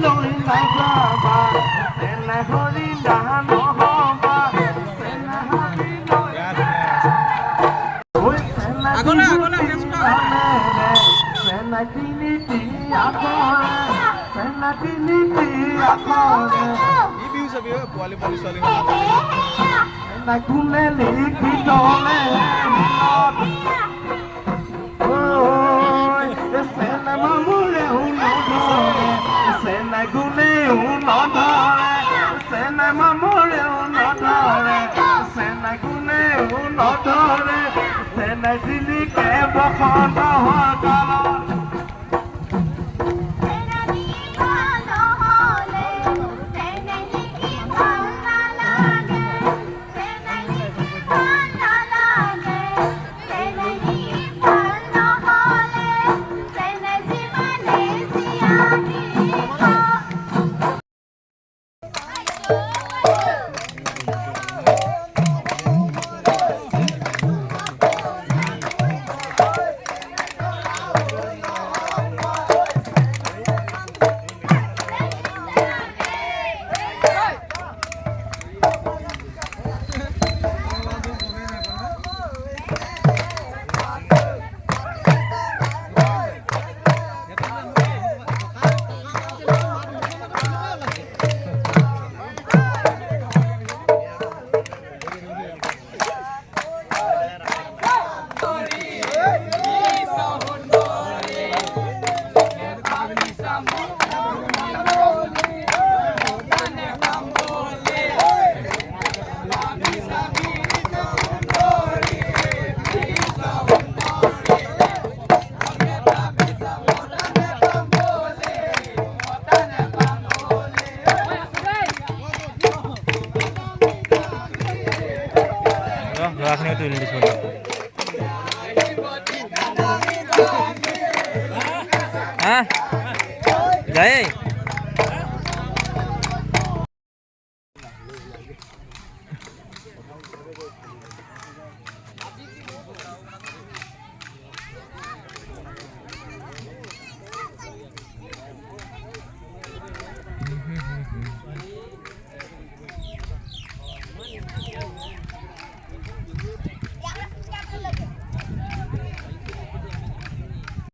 লৈ নাযাবা চেনেহৰি নাহা নহবা চেনেহৰি লৈ ঐ চেনেহৰি চেনাকিনি আখৰে চেনাকিনি আখৰে পোৱালি পোৱালি ছোৱালী কোনে লিখি তলে চেনেমা মোৰেও নধৰে চেনে কোনেও নধৰে চেনেমা মোৰেও নধৰে চেনে কোনেও নধৰে চেনে জিলিকে বসন্ত হোৱা কালত ল'ৰাখিনিও তুলি দিছোঁ